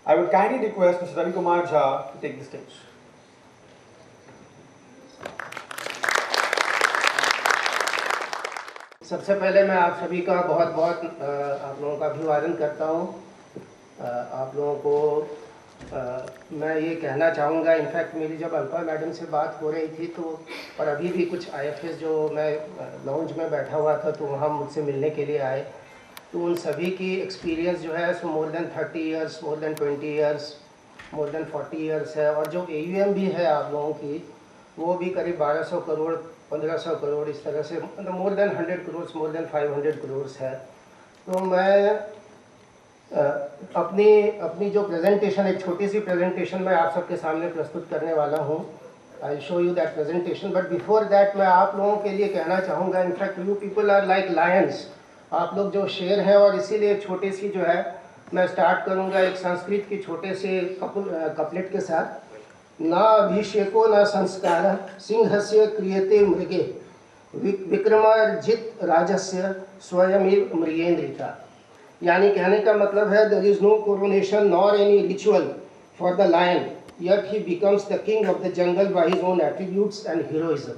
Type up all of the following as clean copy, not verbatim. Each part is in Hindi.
I would kindly request Mr. Ravi Kumar Jha to take the stage. सबसे पहले मैं आप सभी का बहुत बहुत आप लोगों का अभिवादन करता हूँ। आप लोगों को मैं ये कहना चाहूँगा, इनफैक्ट मेरी जब अल्पा मैडम से बात हो रही थी तो, और अभी भी कुछ IFS जो मैं लाउंज में बैठा हुआ था तो वहाँ मुझसे मिलने के लिए आए, तो उन सभी की एक्सपीरियंस जो है so more than 30 years, more than 20 years, more than 40 years है। और जो AUM भी है आप लोगों की, वो भी करीब 1200 करोड़ 1500 करोड़ इस तरह से, मतलब more than 100 crore, more then 500 crore है। तो मैं अपनी जो प्रेजेंटेशन, एक छोटी सी प्रेजेंटेशन मैं आप सबके सामने प्रस्तुत करने वाला हूँ। I show you that presentation, but before that मैं आप लोगों के लिए कहना चाहूँगा, in fact you people are like lions, आप लोग जो शेर हैं, और इसीलिए एक छोटी सी जो है मैं स्टार्ट करूँगा एक संस्कृत की छोटे से कपलेट के साथ। न अभिषेको न संस्कार सिंहस्य क्रियते मृगे विक्रमार्जित राजस्य स्वयमेव मृगेन्द्रिता। यानी कहने का मतलब है, there is no coronation nor any ritual for the lion, yet he becomes the king of the jungle by his own attributes and heroism.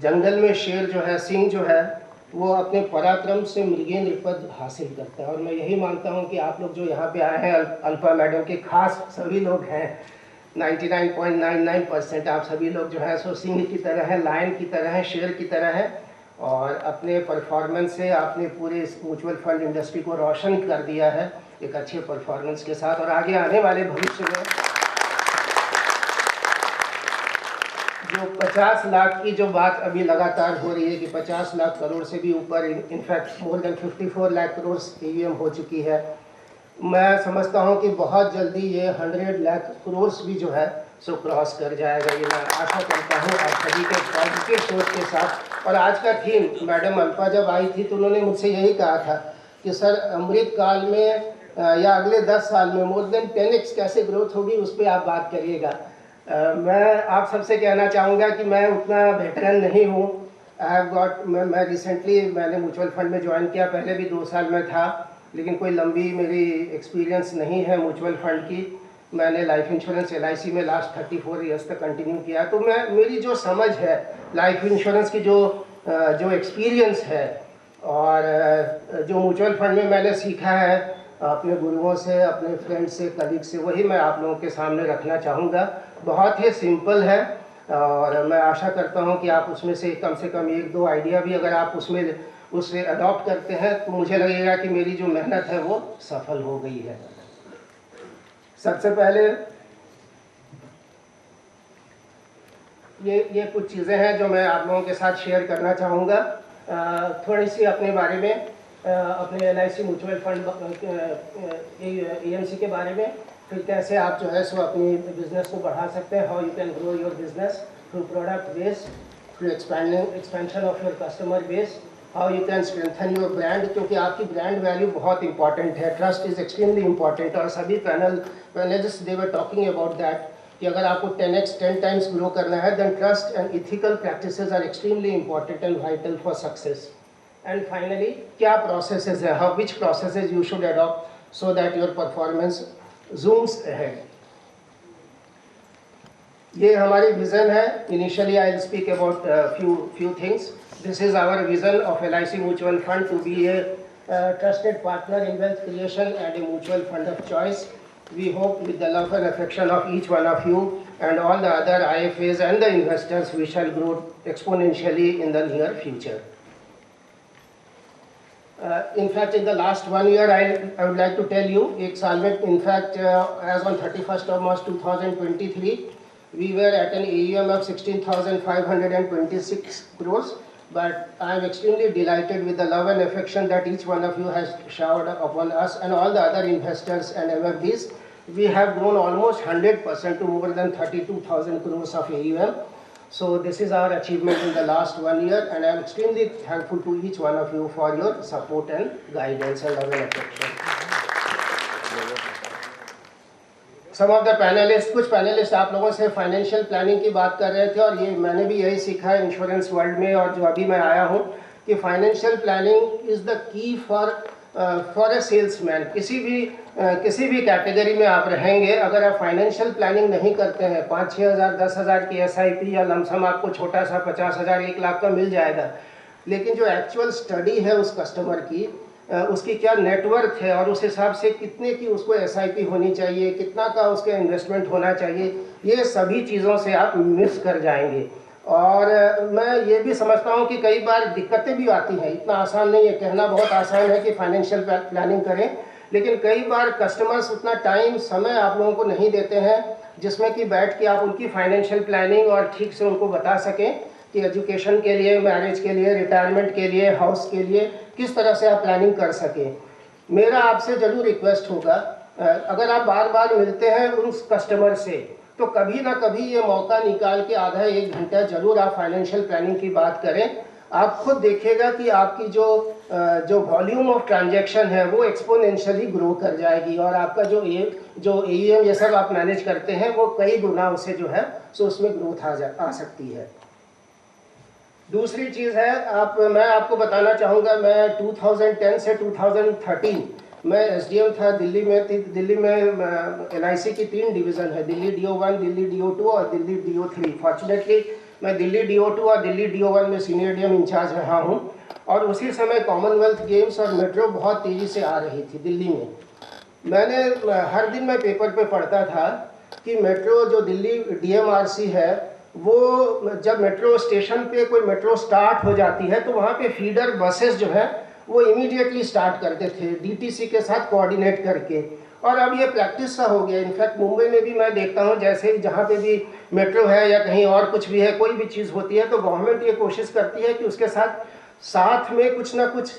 जंगल में शेर जो है, सिंह जो है, वो अपने पराक्रम से मृगेंद्र पद हासिल करता है। और मैं यही मानता हूँ कि आप लोग जो यहाँ पे आए हैं, अल्फा मैडम के खास सभी लोग हैं, 99.99% आप सभी लोग जो है सो सिंह की तरह है, लायन की तरह है, शेर की तरह है, और अपने परफॉर्मेंस से आपने पूरे इस म्यूचुअल फंड इंडस्ट्री को रोशन कर दिया है एक अच्छे परफॉर्मेंस के साथ। और आगे आने वाले भविष्य में जो 50 लाख की जो बात अभी लगातार हो रही है कि 50 लाख करोड़ से भी ऊपर, in fact more than 54 lakh crore AUM हो चुकी है, मैं समझता हूं कि बहुत जल्दी ये 100 लाख करोड़ भी जो है सो क्रॉस कर जाएगा। ये मैं आशा करता हूं आप सभी के पॉजिटिव सोच के साथ। और आज का थीम, मैडम अल्पा जब आई थी तो उन्होंने मुझसे यही कहा था कि सर अमृत काल में या अगले 10 साल में मोर देन 10x कैसे ग्रोथ होगी, उस पर आप बात करिएगा। मैं आप सबसे कहना चाहूँगा कि मैं उतना वेटरन नहीं हूँ। आई हैव गॉट, मैं रिसेंटली मैंने म्यूचुअल फंड में ज्वाइन किया, पहले भी 2 साल में था, लेकिन कोई लंबी मेरी एक्सपीरियंस नहीं है म्यूचुअल फंड की। मैंने लाइफ इंश्योरेंस LIC में लास्ट 34 ईयर्स तक कंटिन्यू किया। तो मेरी जो समझ है लाइफ इंश्योरेंस की, जो एक्सपीरियंस है, और जो म्यूचुअल फंड में मैंने सीखा है अपने गुरुओं से, अपने फ्रेंड से, कलीग से, वही मैं आप लोगों के सामने रखना चाहूँगा। बहुत ही सिंपल है, और मैं आशा करता हूँ कि आप उसमें से कम 1-2 आइडिया भी अगर आप उससे अडॉप्ट करते हैं तो मुझे लगेगा कि मेरी जो मेहनत है वो सफल हो गई है। सबसे पहले ये कुछ चीज़ें हैं जो मैं आप लोगों के साथ शेयर करना चाहूँगा। थोड़ी सी अपने बारे में, अपने LIC म्यूचुअल फंड AMC के बारे में, फिर कैसे आप जो है सो अपनी बिजनेस को बढ़ा सकते हैं, how you can grow your business through product base, through expansion of your customer base, how you can strengthen your brand, क्योंकि आपकी ब्रांड वैल्यू बहुत इंपॉर्टेंट है। ट्रस्ट इज एक्सट्रीमली इंपॉर्टेंट, और सभी panelist they were talking about that कि अगर आपको 10x 10 टाइम्स ग्रो करना है, then trust and ethical practices are extremely important and vital for success. And finally, क्या प्रोसेसेस है, how which processes you should adopt so that your performance zooms ahead. ये हमारी विजन है। Initially I will speak about few things. This is our vision of LIC Mutual Fund to be a trusted partner in wealth creation and a mutual fund of choice. We hope with the love and affection of each one of you and all the other IFAs and the investors, we shall grow exponentially in the near future. In fact, in the last 1 year, I would like to tell you, एक साल में, in fact, as on 31st of March 2023, we were at an AUM of 16,526 crores. But I am extremely delighted with the love and affection that each one of you has showered upon us and all the other investors and MFDs. We have grown almost 100% to more than 32,000 crores of AUM. So this is our achievement in the last 1 year, and I am extremely thankful to each one of you for your support and guidance and love and affection. Some of the panelists, कुछ पैनलिस्ट आप लोगों से फाइनेंशियल प्लानिंग की बात कर रहे थे, और ये मैंने भी यही सीखा इंश्योरेंस वर्ल्ड में, और जो अभी मैं आया हूँ, कि financial planning is the key for for a salesman, किसी भी कैटेगरी में आप रहेंगे, अगर आप फाइनेंशियल प्लानिंग नहीं करते हैं, 5-6 हज़ार 10 हज़ार की SIP या लमसम आपको छोटा सा 50 हज़ार 1 लाख का मिल जाएगा, लेकिन जो एक्चुअल स्टडी है उस कस्टमर की, उसकी क्या नेटवर्थ है और उस हिसाब से कितने की उसको SIP होनी चाहिए, कितना का उसका इन्वेस्टमेंट होना चाहिए, ये सभी चीज़ों से आप मिस कर जाएंगे। और मैं ये भी समझता हूँ कि कई बार दिक्कतें भी आती हैं, इतना आसान नहीं है, कहना बहुत आसान है कि फाइनेंशियल प्लानिंग करें, लेकिन कई बार कस्टमर्स उतना टाइम समय आप लोगों को नहीं देते हैं जिसमें कि बैठ के आप उनकी फाइनेंशियल प्लानिंग और ठीक से उनको बता सकें कि एजुकेशन के लिए, मैरिज के लिए, रिटायरमेंट के लिए, हाउस के लिए किस तरह से आप प्लानिंग कर सकें। मेरा आपसे ज़रूर रिक्वेस्ट होगा, अगर आप बार बार मिलते हैं उस कस्टमर से, तो कभी ना कभी ये मौका निकाल के आधा 1 घंटा ज़रूर आप फाइनेंशियल प्लानिंग की बात करें। आप खुद देखिएगा कि आपकी जो वॉल्यूम ऑफ ट्रांजैक्शन है वो एक्सपोनेंशियली ग्रो कर जाएगी और आपका जो AUM ये सब आप मैनेज करते हैं वो कई गुना उससे जो है सो उसमें ग्रोथ आ सकती है। दूसरी चीज़ है, मैं आपको बताना चाहूँगा, मैं 2010 से 2013 मैं SDM था दिल्ली में। दिल्ली में LIC की 3 डिवीज़न है, दिल्ली DO1, दिल्ली DO2 और दिल्ली DO3। फॉर्चुनेटली मैं दिल्ली DO2 और दिल्ली DO1 में सीनियर DM इंचार्ज रहा हूँ और उसी समय कॉमनवेल्थ गेम्स और मेट्रो बहुत तेज़ी से आ रही थी दिल्ली में। मैंने हर दिन मैं पेपर पे पढ़ता था कि मेट्रो जो दिल्ली DMRC है, वो जब मेट्रो स्टेशन पे कोई मेट्रो स्टार्ट हो जाती है तो वहाँ पे फीडर बसेस जो है वो इमीडिएटली स्टार्ट करते थे DTC के साथ कोऑर्डिनेट करके, और अब ये प्रैक्टिस सा हो गया। इनफैक्ट मुंबई में भी मैं देखता हूँ, जैसे जहाँ पे भी मेट्रो है या कहीं और कुछ भी है, कोई भी चीज़ होती है तो गवर्नमेंट ये कोशिश करती है कि उसके साथ में कुछ ना कुछ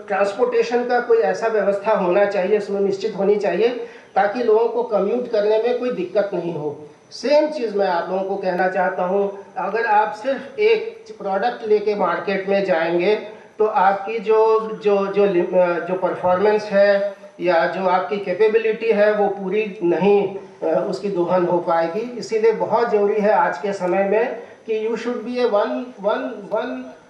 ट्रांसपोर्टेशन का कोई ऐसा व्यवस्था होना चाहिए, सुनिश्चित होनी चाहिए ताकि लोगों को कम्यूट करने में कोई दिक्कत नहीं हो। सेम चीज़ मैं आप लोगों को कहना चाहता हूँ, अगर आप सिर्फ एक प्रोडक्ट लेके मार्केट में जाएंगे तो आपकी जो परफॉर्मेंस है या जो आपकी कैपेबिलिटी है वो पूरी नहीं उसकी दोहन हो पाएगी। इसीलिए बहुत ज़रूरी है आज के समय में कि you should be A one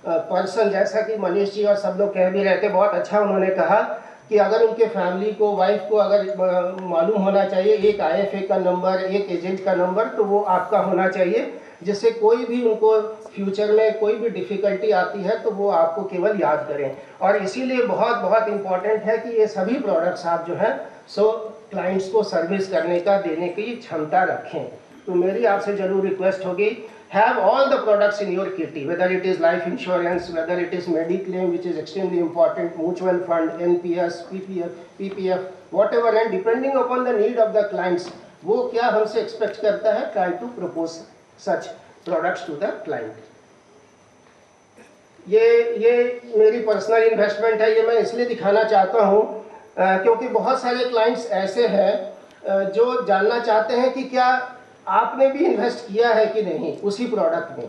person, जैसा कि मनीष जी और सब लोग कह भी रहे थे, बहुत अच्छा उन्होंने कहा कि अगर उनके फैमिली को, वाइफ को अगर मालूम होना चाहिए एक IFA का नंबर, एक एजेंट का नंबर, तो वो आपका होना चाहिए, जिससे कोई भी उनको फ्यूचर में कोई भी डिफ़िकल्टी आती है तो वो आपको केवल याद करें। और इसीलिए बहुत बहुत इम्पॉर्टेंट है कि ये सभी प्रोडक्ट्स आप जो है सो क्लाइंट्स को सर्विस करने का, देने की क्षमता रखें। तो मेरी आपसे ज़रूर रिक्वेस्ट होगी, have all the products in your kitty, whether it is life insurance, whether it is Mediclaim, which is extremely important, mutual fund, NPS, PPF, whatever, and depending upon the need of the clients, वो क्या हमसे एक्सपेक्ट करता है, try to propose such products to the client. ये मेरी पर्सनल इन्वेस्टमेंट है, ये मैं इसलिए दिखाना चाहता हूँ क्योंकि बहुत सारे क्लाइंट्स ऐसे हैं जो जानना चाहते हैं कि क्या आपने भी इन्वेस्ट किया है कि नहीं उसी प्रोडक्ट में,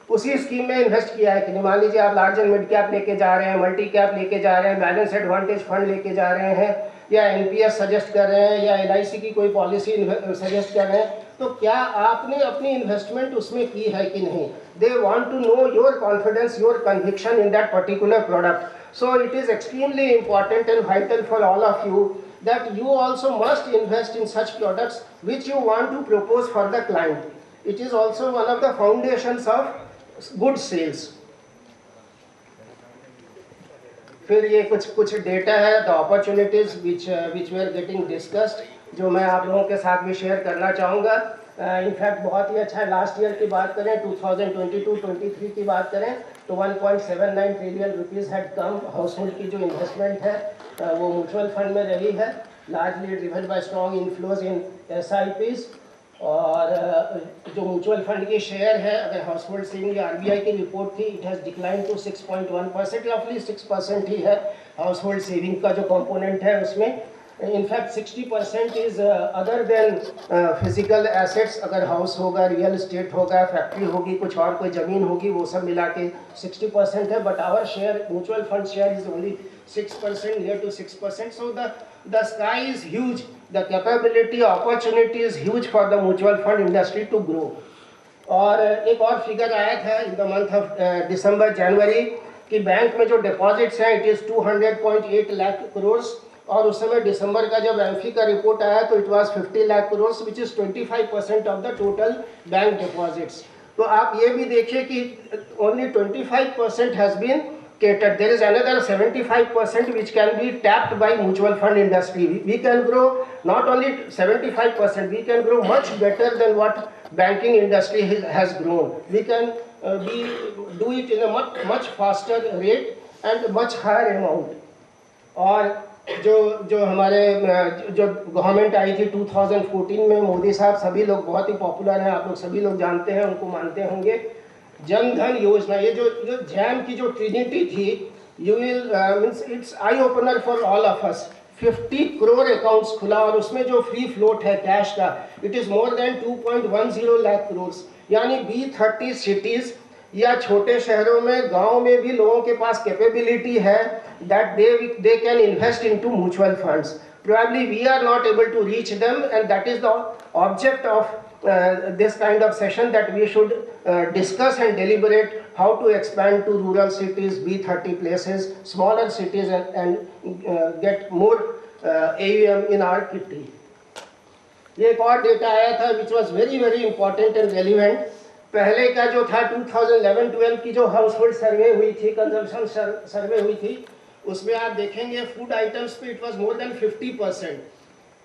उसी स्कीम में इन्वेस्ट किया है कि नहीं। मान लीजिए आप लार्ज एंड मिड कैप लेके जा रहे हैं, मल्टी कैप लेके जा रहे हैं, बैलेंस एडवांटेज फंड लेके जा रहे हैं, या NPS सजेस्ट कर रहे हैं, या LIC की कोई पॉलिसी सजेस्ट कर रहे हैं, तो क्या आपने अपनी इन्वेस्टमेंट उसमें की है कि नहीं। They want to know your confidence, your conviction in that particular product. So it is extremely important and vital for all of you that you also must invest in such products which you want to propose for the client. It is also one of the foundations of good sales. फिर ये कुछ डेटा है, the opportunities which were getting discussed, जो मैं आप लोगों के साथ भी शेयर करना चाहूँगा। इनफैक्ट बहुत ही अच्छा है। लास्ट ईयर की बात करें, 2022-23 की बात करें तो 1.79 trillion rupees had come. House hold की जो इन्वेस्टमेंट है वो म्यूचुअल फंड में रही है, largely driven by strong inflows in SIPs। और जो म्यूचुअल फंड की शेयर है, अगर हाउस होल्ड सेविंग RBI की रिपोर्ट थी, इट हैज़ डिक्लाइन टू 6.1%, रफली 6% ही है हाउस होल्ड सेविंग का जो कंपोनेंट है उसमें। In fact 60% is other than physical assets. अगर हाउस होगा, रियल इस्टेट होगा, फैक्ट्री होगी, कुछ और कोई ज़मीन होगी, वो सब मिला के 60% है। But our share, mutual fund share is only 6%, near to 6%. So the sky is huge. The capability, opportunity is huge for the mutual fund industry to grow. और एक और फिगर आया था in the month of December January, कि बैंक में जो डिपॉजिट्स हैं इट इज़ 200.8 लाख करोड़, और उस समय दिसंबर का जब एम्फी का रिपोर्ट आया तो it was 50 lakh crore, which is 25% of the total bank deposits. तो आप ये भी देखिए कि only 25% has been catered. There is another 75% which can be tapped by mutual fund industry. We can grow not only 75%, we can grow much better than what banking industry has grown. We can do it in a much faster rate and much higher amount. और जो हमारे जो गवर्नमेंट आई थी 2014 में, मोदी साहब सभी लोग बहुत ही पॉपुलर हैं, आप लोग सभी लोग जानते हैं, उनको मानते होंगे, जन धन योजना, ये जो जैम की जो ट्रिनिटी थी, you will means it's eye opener for all of us. 50 crore accounts खुला और उसमें जो फ्री फ्लोट है कैश का it is more than 2.10 lakh crore. यानी B30 सिटीज़ या छोटे शहरों में, गांव में भी लोगों के पास कैपेबिलिटी है that they can invest into mutual funds. Probably we are not able to reach them, and that is the object of this kind of session, that we should discuss and deliberate how to expand to rural cities, B30 places, smaller cities, and get more AUM in our kitty. ये एक और डेटा आया था which was very very important and relevant. पहले का जो था 2011-12 की जो हाउस होल्ड सर्वे हुई थी, कंजम्पशन सर्वे हुई थी, उसमें आप देखेंगे फूड आइटम्स पे it was more than 50%,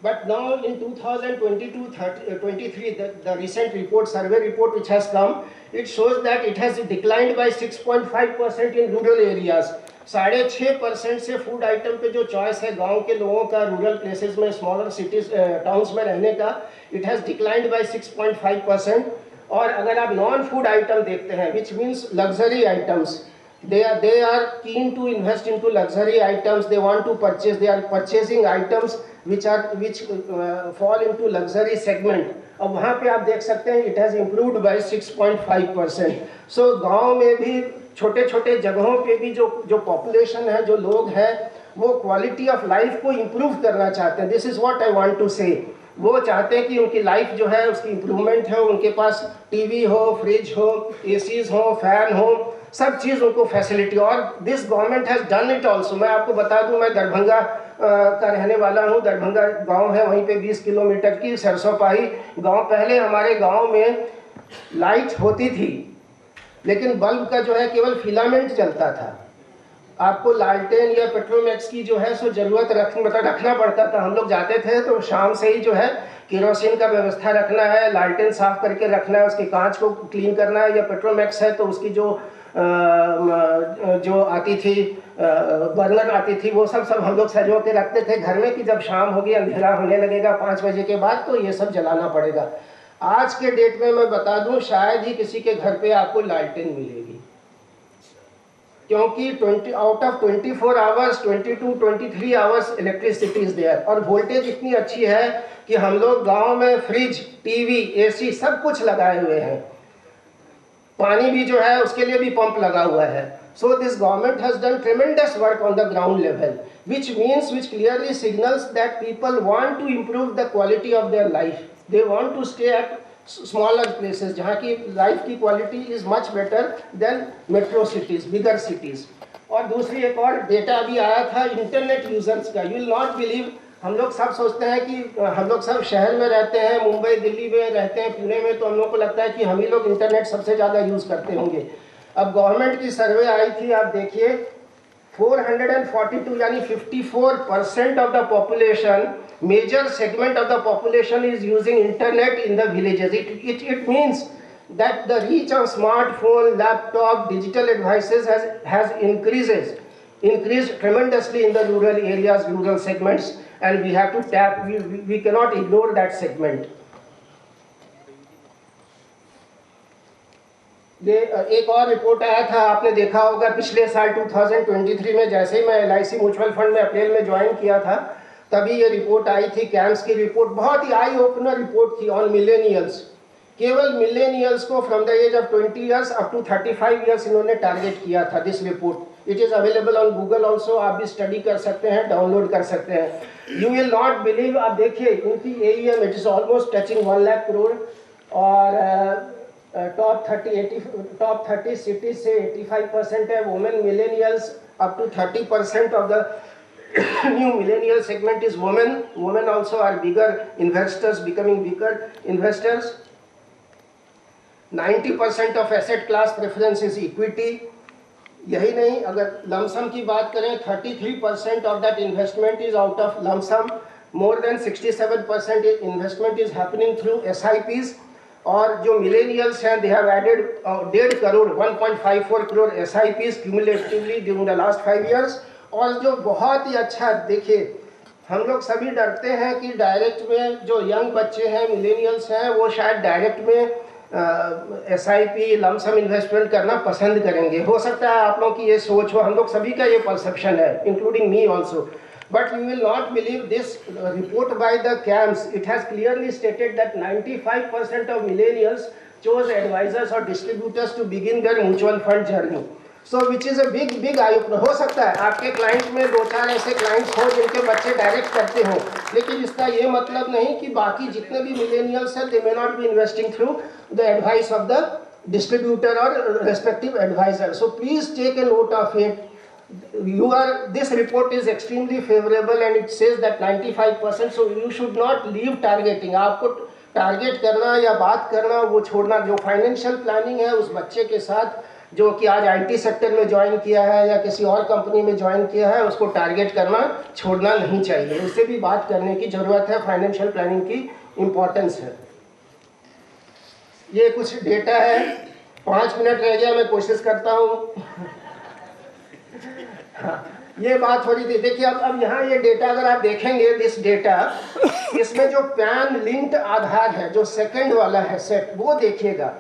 but now in 2022-23 the recent report, survey report which has come, it shows that it has declined bye 6.5% in rural areas. 6.5% से फूड आइटम पे जो चॉइस है गांव के लोगों का रूरल प्लेसेस में, स्मॉलर सिटीज टाउन्स में रहने का, इट हैज़ डिक्लाइंड बाय 6.5%। और अगर आप नॉन फूड आइटम देखते हैं which means luxury items, they are keen to invest into luxury items, they want to purchase, they are purchasing items which fall into luxury segment। अब वहाँ पे आप देख सकते हैं it has improved by 6.5%। so गांव में भी छोटे छोटे जगहों पे भी जो पॉपुलेशन है, जो लोग हैं, वो क्वालिटी ऑफ लाइफ को इम्प्रूव करना चाहते हैं। This is what I want to say. वो चाहते हैं कि उनकी लाइफ जो है उसकी इम्प्रूवमेंट हो, उनके पास टीवी हो, फ्रिज हो, एसीज हो, फैन हो, सब चीज़ उनको फैसिलिटी, और this government has done it also. मैं आपको बता दूं, मैं दरभंगा का रहने वाला हूं। दरभंगा गांव है, वहीं पे 20 किलोमीटर की सरसोपाही गांव। पहले हमारे गांव में लाइट होती थी, लेकिन बल्ब का जो है केवल फिलामेंट जलता था। आपको लालटेन या पेट्रोमैक्स की जो है सो ज़रूरत रखना पड़ता था। हम लोग जाते थे तो शाम से ही जो है केरोसिन का व्यवस्था रखना है, लालटेन साफ़ करके रखना है, उसके कांच को क्लीन करना है, या पेट्रोमैक्स है तो उसकी जो आती थी बर्नर आती थी, वो सब हम लोग सजो के रखते थे घर में कि जब शाम होगी, अंधेरा होने लगेगा 5 बजे के बाद, तो ये सब जलाना पड़ेगा। आज के डेट में मैं बता दूं, शायद ही किसी के घर पे आपको लालटेन मिलेगी, क्योंकि 20 out of 24 hours 22-23 hours electricity is there, और वोल्टेज इतनी अच्छी है कि हम लोग गांव में फ्रिज, टीवी, एसी सब कुछ लगाए हुए हैं। पानी भी जो है उसके लिए भी पंप लगा हुआ है। So this government has done tremendous work on the ground level, which clearly signals that people want to improve the quality of their life. They want to stay at smaller places जहाँ की लाइफ की quality is much better than metro cities, bigger cities. और दूसरी एक और डेटा अभी आया था इंटरनेट यूजर्स का। यू विल नॉट बिलीव, हम लोग सब सोचते हैं कि हम लोग सब शहर में रहते हैं, मुंबई दिल्ली में रहते हैं, पुणे में, तो हम लोग को लगता है कि हम ही लोग इंटरनेट सबसे ज़्यादा यूज़ करते होंगे। अब गवर्नमेंट की सर्वे आई थी, आप देखिए 442 यानी 54% of the population, major segment of the population is using internet in the villages. It means that the reach of smartphone, laptop, digital devices has increased tremendously in the rural areas, rural segments, and we have to tap, we cannot ignore that segment. एक और रिपोर्ट आया था, आपने देखा होगा पिछले साल 2023 में, जैसे ही मैं LIC म्यूचुअल फंड में अप्रैल में ज्वाइन किया था, तभी ये रिपोर्ट आई थी, कैम्स की रिपोर्ट। बहुत ही आई ओपनर रिपोर्ट थी ऑन मिलेनियल्स। केवल मिलेनियल्स को from the age of 20 years up to 35 years इन्होंने टारगेट किया था। This report it is available on Google also, आप भी स्टडी कर सकते हैं, डाउनलोड कर सकते हैं। यू विल नॉट बिलीव, आप देखिए इनकी AUM it is almost touching 1 lakh crore, और टॉप 30 सिटीज से 85% है women, millennials up to 30% of the new millennial segment is women. Women also are bigger investors, becoming bigger investors. 90% of asset class preference is equity. यही नहीं, अगर लमसम की बात करें 33% of that investment is out of lump sum. More than 67% investment is happening through SIPs. और जो millennials हैं, they have added 1.5 crore 1.54 crore SIPs cumulatively during the last 5 years. और जो बहुत ही अच्छा, देखिए हम लोग सभी डरते हैं कि डायरेक्ट में जो यंग बच्चे हैं, मिलेनियल्स हैं, वो शायद डायरेक्ट में SIP लमसम इन्वेस्टमेंट करना पसंद करेंगे। हो सकता है आप लोग की ये सोच हो, हम लोग सभी का ये परसेप्शन है, including me also. But you will not believe this report by the CAMS. It has clearly stated that 95% of millennials chose advisors or distributors to begin their mutual fund journey. So which is a big eye opener. हो सकता है आपके क्लाइंट में 2-4 ऐसे क्लाइंट्स हो जिनके बच्चे डायरेक्ट करते हो, लेकिन इसका ये मतलब नहीं कि बाकी जितने भी मिलेनियल्स हैं they may not be investing through the advice of the distributor or respective advisor. So please take a note of it. This report is extremely favorable and it says that 95%, so you should not leave targeting. आपको टारगेट करना या बात करना वो छोड़ना। जो फाइनेंशियल प्लानिंग है उस बच्चे के साथ जो कि आज IT सेक्टर में ज्वाइन किया है या किसी और कंपनी में ज्वाइन किया है, उसको टारगेट करना छोड़ना नहीं चाहिए। उससे भी बात करने की ज़रूरत है, फाइनेंशियल प्लानिंग की इम्पोर्टेंस है। ये कुछ डेटा है, 5 मिनट रह गया, मैं कोशिश करता हूँ। हाँ, ये बात हो रही थी। देखिए अब यहाँ ये डेटा अगर आप देखेंगे, दिस डेटा, इसमें जो पैन लिंक्ड आधार है, जो सेकंड वाला है सेट, वो देखिएगा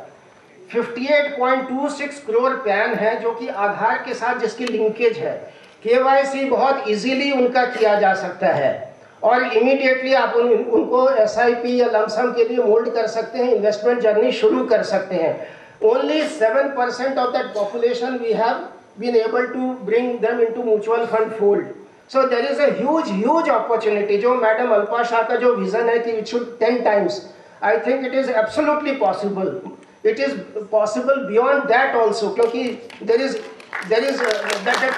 58.26 करोड़ पैन है जो कि आधार के साथ जिसकी लिंकेज है। KYC बहुत इजीली उनका किया जा सकता है और इमीडिएटली आप उनको SIP या लमसम के लिए मोल्ड कर सकते हैं, इन्वेस्टमेंट जर्नी शुरू कर सकते हैं। Only 7% of that population we have been able to bring them into mutual fund fold. So there is a huge opportunity. जो मैडम अल्पा शाह का जो विजन है कि it should 10 times, I think it is absolutely possible. It is possible beyond that also, क्योंकि there is that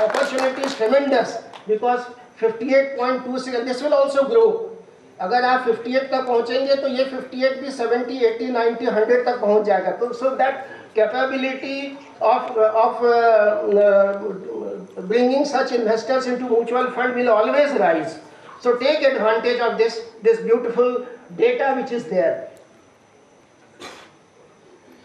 opportunity is tremendous because 58.26 and this will also grow. अगर आप 58 तक पहुंचेंगे तो ये 58 भी 70, 80, 90, 100 तक पहुंच जाएगा। तो so that capability of bringing such investors into mutual fund will always rise. So take advantage of this beautiful data which is there.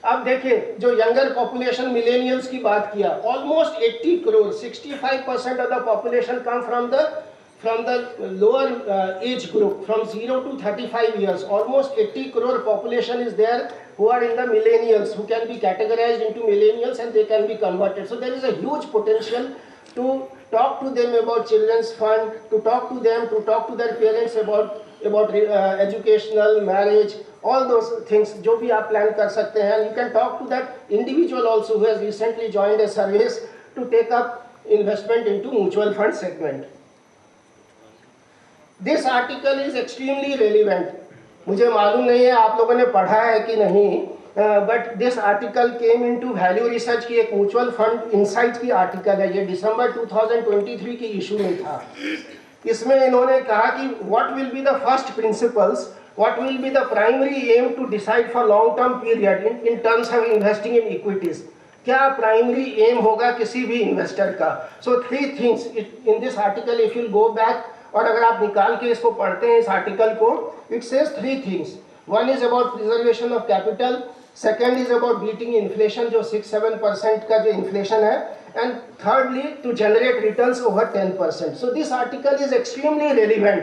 अब देखिए जो यंगर पॉपुलेशन मिलेनियल्स की बात किया, almost 80 crore 65% of the population come from the lower age group from 0 to 35 years. Almost 80 crore population is there who are in the millennials, who can be categorized into millennials and they can be converted. So there is a huge potential to talk to them about children's fund, to talk to their parents about educational, marriage, all those things जो भी आप प्लान कर सकते हैं. You can talk to that individual also who has recently joined a service to take up investment into mutual fund segment. This article is extremely relevant. मुझे मालूम नहीं है आप लोगों ने पढ़ा है कि नहीं, but this article came into Value Research की एक म्यूचुअल फंड इनसाइट की आर्टिकल है, ये दिसंबर 2023 की इशू में था. इसमें इन्होंने कहा कि what will be the first principles, what will be the primary aim to decide for long term period in terms of investing in equities. क्या प्राइमरी एम होगा किसी भी इन्वेस्टर का. So 3 things in this article, if you go back और अगर आप निकाल के इसको पढ़ते हैं इस आर्टिकल को, it says 3 things. One is about preservation of capital, second is about beating inflation जो 6-7% का जो इन्फ्लेशन है, and thirdly to generate returns over 10%. So this article is extremely relevant.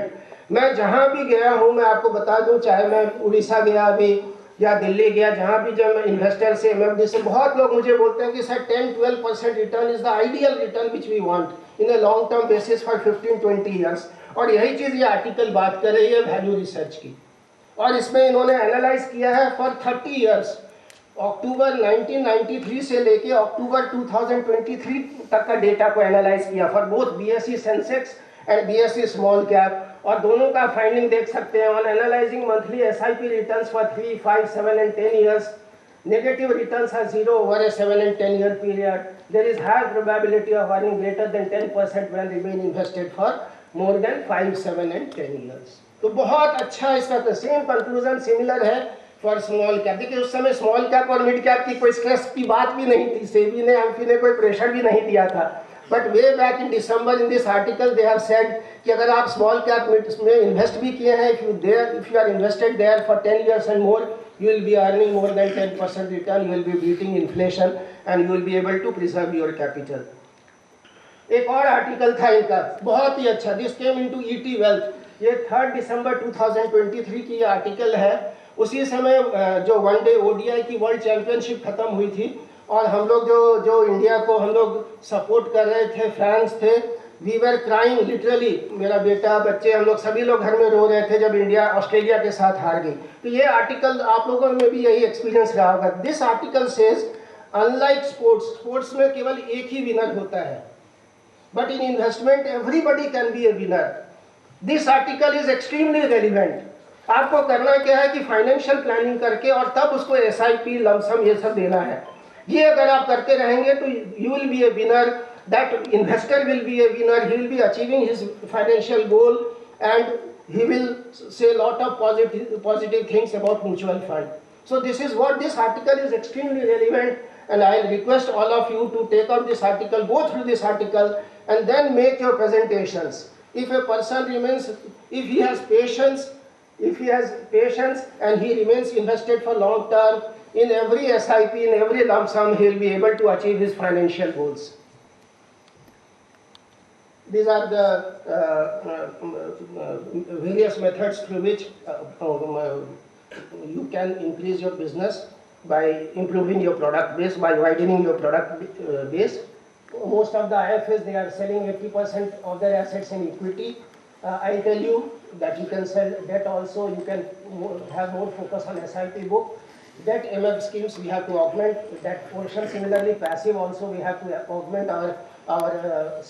मैं जहाँ भी गया हूँ मैं आपको बता दूँ, चाहे मैं उड़ीसा गया अभी या दिल्ली गया, जहाँ भी जब मैं इन्वेस्टर से MFD से बहुत लोग मुझे बोलते हैं कि sir 10-12% return is the ideal return which we want in a long term basis for 15-20 years. और यही चीज़ ये आर्टिकल बात कर रही है वैल्यू रिसर्च की, और इसमें इन्होंने एनालाइज किया है फॉर 30 years, अक्टूबर 1993 से लेके अक्टूबर 2023 तक का डेटा को एनालाइज किया for both BSE Sensex and BSE small cap, और दोनों का फाइंडिंग देख सकते हैं. On analysing monthly SIP returns for 3, 5, 7 and 10 years, Negative returns are zero over a 7 and 10 year period. There is high probability of earning greater than 10% when remain invested for more than 5, 7 and 10 years. तो बहुत अच्छा इसका सेम कंक्लूजन सिमिलर है फॉर स्मॉल कैप। देखिए उस समय स्मॉल कैप और मिड कैप की कोई स्ट्रेस की बात भी नहीं थी, सेबी ने एमफी ने कोई प्रेशर भी नहीं दिया था। But way back in December in this article they have said कि अगर आप स्मॉल कैप में इन्वेस्ट भी किए हैं, if you are invested there for 10 years and more, you will be earning more than 10% return, you will be beating inflation and you will be able to preserve your capital. एक और आर्टिकल था इनका बहुत ही अच्छा, this came into ET wealth, ये 3 दिसंबर 2023 की आर्टिकल है। उसी समय जो वनडे ओडीआई की वर्ल्ड चैंपियनशिप खत्म हुई थी और हम लोग जो इंडिया को हम लोग सपोर्ट कर रहे थे, फैंस थे, वी वर क्राइंग लिटरली, मेरा बेटा, बच्चे, हम लोग सभी लोग घर में रो रहे थे जब इंडिया ऑस्ट्रेलिया के साथ हार गई। तो ये आर्टिकल आप लोगों में भी यही एक्सपीरियंस रहा होगा। This article says unlike sports में केवल एक ही विनर होता है, but in investment everybody can be A winner. This article is extremely relevant. आपको करना क्या है कि फाइनेंशियल प्लानिंग करके और तब उसको एसआईपी, लमसम ये सब देना है। ये अगर आप करते रहेंगे तो you will be A winner, that investor will be a winner, he will be achieving his financial goal and he will say a lot of positive things about mutual fund. So this is what this article is extremely relevant, and I request all of you to take up this article, go through this article and then make your presentations. If a person remains, if he has patience and he remains invested for long term, in every SIP, in every lump sum, he will be able to achieve his financial goals. These are the various methods through which you can increase your business by improving your product base, by widening your product base. Most of the IFAs, they are selling 80% of their assets in equity. I'll tell you that you can sell debt also, you can have more focus on SIP book. Debt MF schemes we have to augment that portion. Similarly, passive also we have to augment our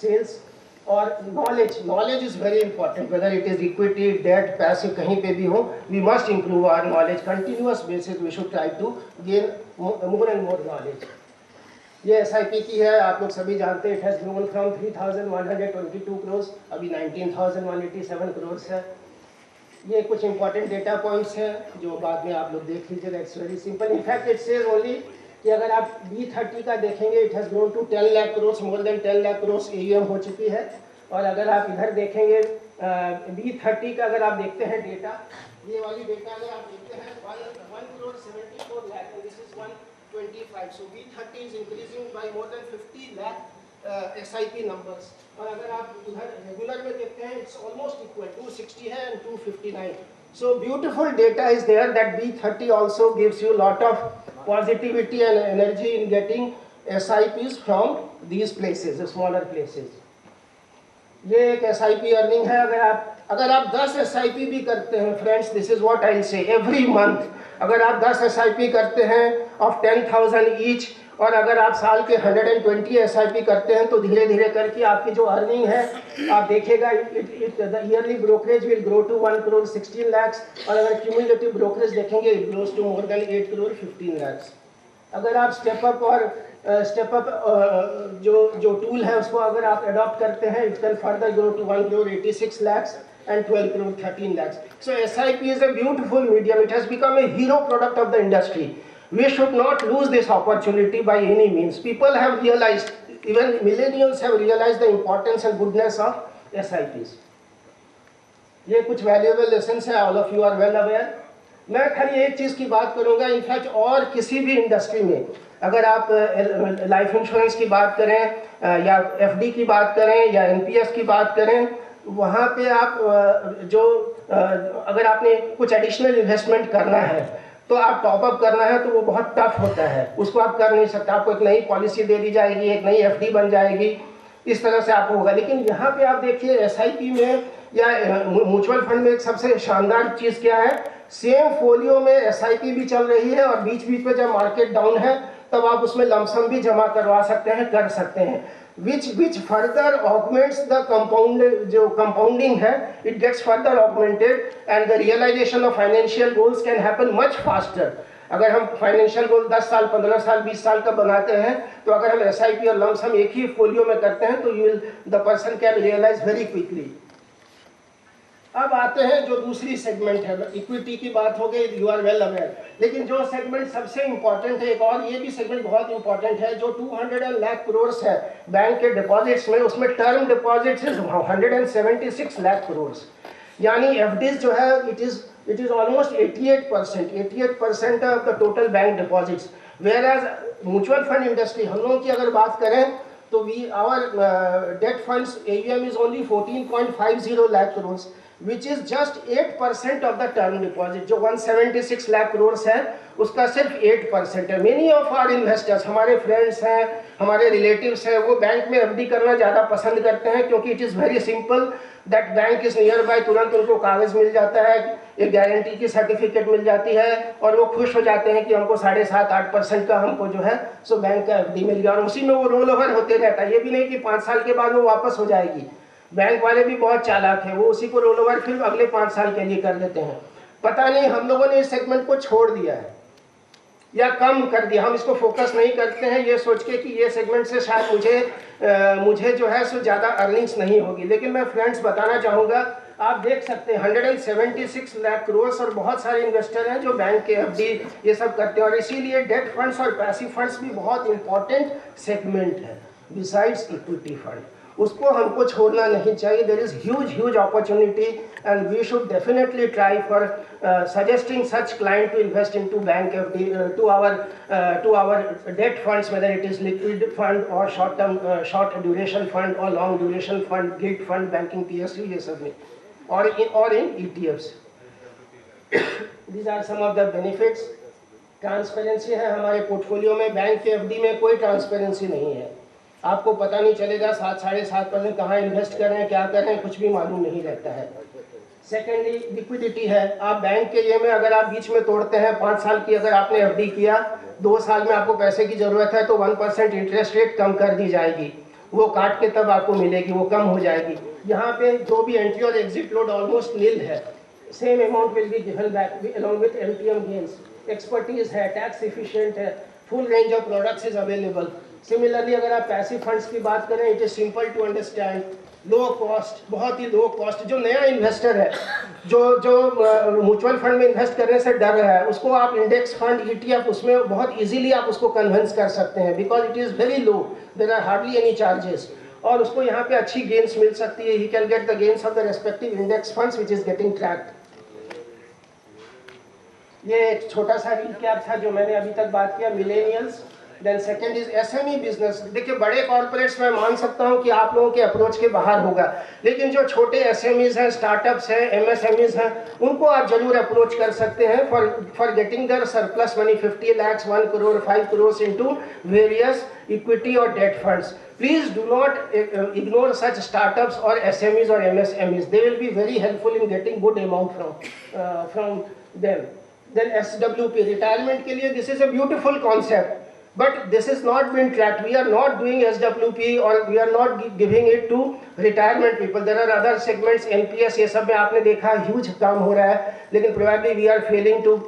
sales. और knowledge is very important, whether it is equity, debt, passive, कहीं पे भी हो, we must improve our knowledge. Continuous basis we should try to gain more and more knowledge. ये SIP की है, आप लोग सभी जानते हैं, it has grown from 3,122 crores, अभी 19,187 crores है। ये कुछ important data points हैं जो बाद में आप लोग देख लीजिएगा, it's very simple. In fact, it says only कि अगर आप B30 का देखेंगे, it has grown to 10 lakh crore, more than 10 lakh crore AUM हो चुकी है। और अगर आप इधर देखेंगे B30 का, अगर आप देखते हैं डेटा, ये वाली डेटा अगर आप देखते हैं 1 crore 74 lakh, this is 125, so B30 is increasing by more than 50 lakh SIP numbers. और अगर आप उधर रेगुलर में देखते हैं, इट्स ऑलमोस्ट इक्वल, 260 है and 259। So beautiful data is there that B30 also gives you lot of positivity and energy in getting SIPs from these places, the smaller places. ये एक SIP earning है। अगर आप 10 SIP भी करते हैं friends, this is what I'll say, every month अगर आप 10 SIP करते हैं of 10,000 each, और अगर आप साल के 120 SIP करते हैं तो धीरे धीरे करके आपकी जो अर्निंग है आप देखिएगा, the yearly brokerage will grow to 1 crore 16 lakhs, और अगर क्यूमुलेटिव ब्रोकरेज देखेंगे it grows to more than 8 crore 15 lakhs। अगर आप स्टेप अप जो टूल है उसको अगर आप अडॉप्ट करते हैं, it can further grow to 1 crore 86 lakhs and 12 crore 13 lakhs. So SIP is a beautiful medium. It has become a hero product of the industry. We should not lose this opportunity by any means. People have realized, even millennials have realized the importance and goodness of SIPs. ये कुछ valuable lessons हैं, all of you are well aware. मैं खाली एक चीज़ की बात करूँगा, इनफैक्ट और किसी भी इंडस्ट्री में अगर आप लाइफ इंश्योरेंस की बात करें या FD की बात करें या NPS की बात करें, वहाँ पे आप अगर आपने कुछ एडिशनल इन्वेस्टमेंट करना है तो आप टॉपअप करना है तो वो बहुत टफ होता है, उसको आप कर नहीं सकते। आपको एक नई पॉलिसी दे दी जाएगी, एक नई FD बन जाएगी, इस तरह से आपको होगा। लेकिन यहाँ पे आप देखिए SIP में या म्यूचुअल फंड में एक सबसे शानदार चीज़ क्या है, सेम फोलियो में SIP भी चल रही है और बीच बीच में जब मार्केट डाउन है तब आप उसमें लमसम भी जमा करवा सकते हैं, कर सकते हैं, which further augments the compounding है, it gets further augmented and the realization of financial goals can happen much faster. अगर हम फाइनेंशियल गोल 10 साल, 15 साल, 20 साल का बनाते हैं, तो अगर हम SIP और लम्प सम एक ही फोलियो में करते हैं तो the person can realise very quickly. अब आते हैं जो दूसरी सेगमेंट है, इक्विटी की बात हो गई, यू आर वेल अवेयर, लेकिन जो सेगमेंट सबसे इंपॉर्टेंट है, एक और ये भी सेगमेंट बहुत इंपॉर्टेंट है, जो 200 लाख करोड़ है बैंक के डिपॉजिट्स में, उसमें टर्म डिपॉजिट्स 176 लाख करोड़, यानी FDs जो है it is almost 88% of the total bank deposits, whereas mutual fund industry हम लोगों की अगर बात करें तो our debt funds AUM is only 14.50 lakh crores, which is just 8% of the term deposit। जो 176 लाख करोड़ है उसका सिर्फ 8% है। मेनी ऑफ आर इन्वेस्टर्स, हमारे फ्रेंड्स हैं, हमारे रिलेटिव्स हैं, वो बैंक में FD करना ज़्यादा पसंद करते हैं क्योंकि it is very simple, that bank is near by, तुरंत उनको कागज़ मिल जाता है, एक गारंटी की सर्टिफिकेट मिल जाती है और वो खुश हो जाते हैं कि हमको 7.5-8% का हमको जो है सो बैंक का FD मिल गया, और उसी में वो रोल ओवर होते रहता है। ये भी नहीं कि 5 साल के बाद वो वापस हो जाएगी, बैंक वाले भी बहुत चालाक हैं, वो उसी को रोल ओवर फिर अगले 5 साल के लिए कर देते हैं। पता नहीं हम लोगों ने इस सेगमेंट को छोड़ दिया है या कम कर दिया, हम इसको फोकस नहीं करते हैं ये सोच के कि ये सेगमेंट से शायद मुझे जो है सो ज़्यादा अर्निंग्स नहीं होगी। लेकिन मैं फ्रेंड्स बताना चाहूँगा, आप देख सकते हैं 176 लाख करोड़ और बहुत सारे इन्वेस्टर हैं जो बैंक के FD ये सब करते हैं, और इसीलिए डेट फंड्स और पैसिव फंड्स भी बहुत इंपॉर्टेंट सेगमेंट है बिसाइड्स इक्विटी फंड, उसको हमको छोड़ना नहीं चाहिए। There is huge opportunity and we should definitely try for suggesting such client to invest into bank FD to our debt funds, whether it is liquid fund or short duration fund or long duration fund, gilt fund, banking PSU, ये सब में, और in ETFs। These are some of the benefits. Transparency है हमारे पोर्टफोलियो में, बैंक के FD में कोई ट्रांसपेरेंसी नहीं है, आपको पता नहीं चलेगा 7-7.5% कहाँ इन्वेस्ट कर रहे हैं, क्या कर रहे हैं, कुछ भी मालूम नहीं रहता है। सेकेंडली लिक्विडिटी है, आप बैंक के ये में अगर आप बीच में तोड़ते हैं, 5 साल की अगर आपने FD किया, 2 साल में आपको पैसे की ज़रूरत है तो 1% इंटरेस्ट रेट कम कर दी जाएगी, वो काट के तब आपको मिलेगी, वो कम हो जाएगी। यहाँ पे जो भी एंट्री और एग्जिट लोड ऑलमोस्ट नील है, same amount will be given back along with MTM gains. Expertise है, टैक्स एफिशिएंट है, full range of products is available. Similarly अगर आप पैसिव फंड्स की बात करें, it is simple to understand, low cost, बहुत ही लो कॉस्ट। जो नया इन्वेस्टर है, जो म्यूचुअल फंड में इन्वेस्ट करने से डर रहा है, उसको आप इंडेक्स फंड ETF उसमें बहुत इजीली आप उसको कन्विंस कर सकते हैं, because it is very low, there are hardly any charges, और उसको यहाँ पे अच्छी गेन्स मिल सकती है। He can get the gains of the respective index funds which is getting tracked. ये एक छोटा सा रिकैप था जो मैंने अभी तक बात किया, millennials. Then second is SME business. देखिए बड़े कॉर्पोरेट्स में मान सकता हूँ कि आप लोगों के अप्रोच के बाहर होगा, लेकिन जो छोटे SMEs हैं, स्टार्टअप्स हैं, MSMEs हैं, उनको आप जरूर अप्रोच कर सकते हैं for getting their surplus money, 50 lakhs, 1 crore, 5 crores into various equity और debt funds. Please do not ignore such startups or SMEs or MSMEs. They will be very helpful in getting good amount from them. Then SWP, retirement के लिए, this is a beautiful concept, but this is not been tracked. We are not doing SWP or we are not giving it to retirement people. There are other segments, NPS, ये सब में आपने देखा huge काम हो रहा है, लेकिन probably we are failing to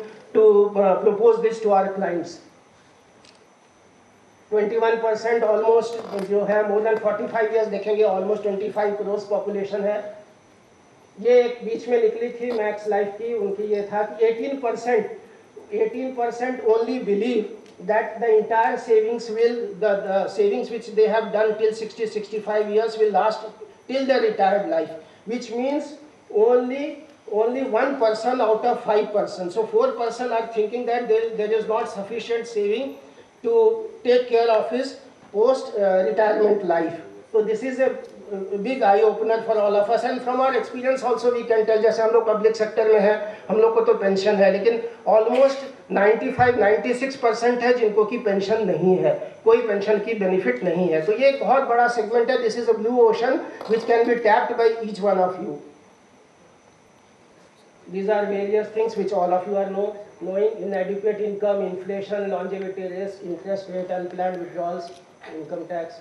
propose this to our clients. 21% almost जो है मोर देन 45 ईयर्स देखेंगे, ऑलमोस्ट 25 करोड़ पॉपुलेशन है। ये एक बीच में निकली थी मैक्स लाइफ की, उनकी ये था कि 18% only believe that the entire savings will the savings which they have done till 60-65 years will last till the retired life, which means only 1% out of 5%. So 4% are thinking that there is not sufficient saving to take care of his post-retirement life. So this is a big eye-opener for all of us, and from our experience also we can tell, जैसे हम लोग पब्लिक सेक्टर में हैं, हम लोग को तो पेंशन है, लेकिन ऑलमोस्ट 95-96% है जिनको की पेंशन नहीं है, कोई पेंशन की बेनिफिट नहीं है। तो ये एक बहुत बड़ा सेगमेंट है, this is a blue ocean which can be tapped by each one of you. These are various things which all of you are knowing: inadequate income, inflation, longevity risk, interest rate, unplanned withdrawals, income tax.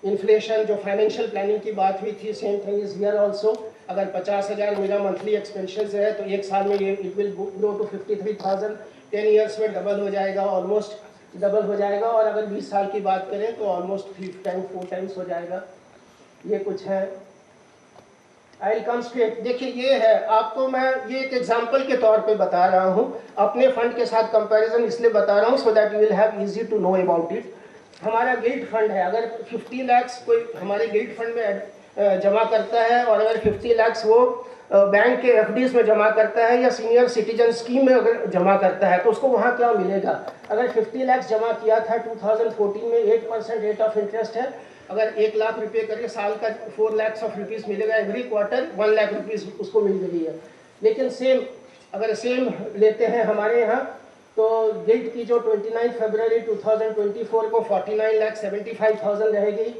Inflation, जो फाइनेंशियल प्लानिंग की बात हुई थी, same thing is here also. अगर 50,000 मेरा मंथली एक्सपेंसेस है तो एक साल में ये it will grow to 53,000, 10 years में डबल हो जाएगा, ऑलमोस्ट डबल हो जाएगा। और अगर 20 साल की बात करें तो ऑलमोस्ट 3 टाइम्स 4 टाइम्स हो जाएगा। ये कुछ है। I will come straight. देखिए ये है, आपको मैं ये एक एग्जांपल के तौर पे बता रहा हूँ, अपने फंड के साथ कंपैरिजन इसलिए बता रहा हूँ so that you will have easy to know about it. हमारा गिल्ड फंड है, अगर 50 लाख कोई हमारे गिल्ड फंड में जमा करता है और अगर 50 लाख वो बैंक के एफडीज में जमा करता है या सीनियर सिटीजन स्कीम में अगर जमा करता है तो उसको वहाँ क्या मिलेगा। अगर 50 लाख जमा किया था 2014 में 8% रेट ऑफ इंटरेस्ट है। अगर 1 लाख रुपये करके साल का 4 लाख ऑफ रुपीज़ मिलेगा, एवरी क्वार्टर 1 लाख रुपीज़ उसको मिल रही है। लेकिन सेम अगर सेम लेते हैं हमारे यहाँ तो गिल्ड की जो 29 फरवरी 2024 को 49,75,000 रहेगी।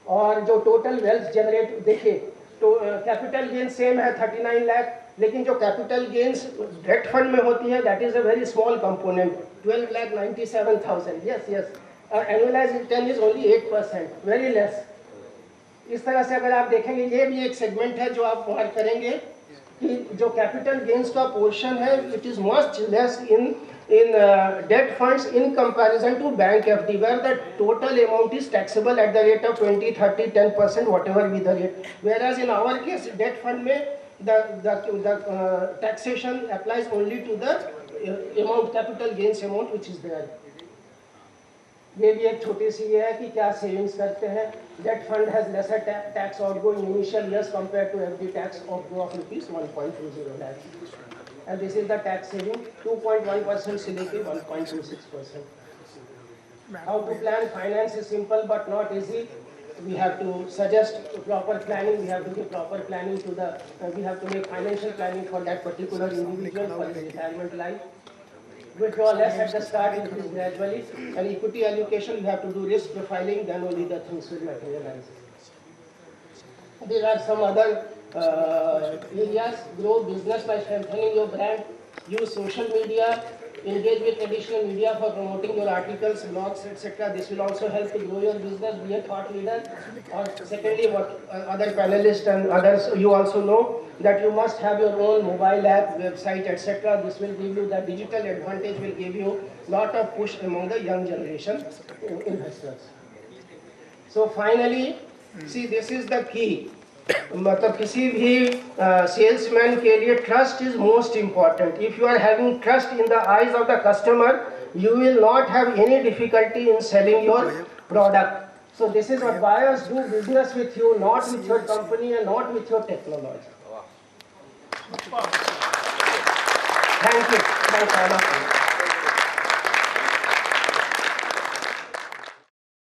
और जो टोटल वेल्थ जनरेट देखिए तो कैपिटल गेन सेम है 39 लाख, लेकिन जो कैपिटल गेन्स डेट फंड में होती है that is a very small component 12,97,000। Yes annualise return is only 8%, very less. इस तरह से अगर आप देखेंगे ये भी एक सेगमेंट है जो आप वहाँ करेंगे कि जो कैपिटल गेन्स का पोर्शन है it is much less in debt funds in comparison to bank FD, where the total amount is taxable at the rate of 20, 30, 10%, whatever be the rate. Whereas in our case, debt fund में the taxation applies only to the amount, capital gains amount which is there. ये भी एक छोटी सी ये है कि क्या सेविंग्स करते हैं। Debt fund has lesser tax outgoing initial years compare to FD tax outgo of ₹1.20 lakh. And this is the tax saving 2.1% से लेके 1.26%. How to plan finance is simple but not easy. We have to suggest proper planning. We have to give proper planning to the. We have to make financial planning for that particular individual for his retirement life. Withdraw less at the start, increase gradually. And equity allocation, you have to do risk profiling. Then only the things will materialize. There are some other areas. Grow business by strengthening your brand. Use social media. Engage with traditional media for promoting your articles, blogs, etc. This will also help to grow your business. Be a thought leader. Or secondly, what other panelists and others, you also know that you must have your own mobile app, website, etc. This will give you the digital advantage. Will give you lot of push among the young generation investors. So finally, see, this is the key. मतलब किसी भी सेल्समैन के लिए trust is most important. If you are having trust in the eyes of the customer you will not have any difficulty in selling your product. So this is what buyers do business with you, not with your company and not with your technology. Thank you.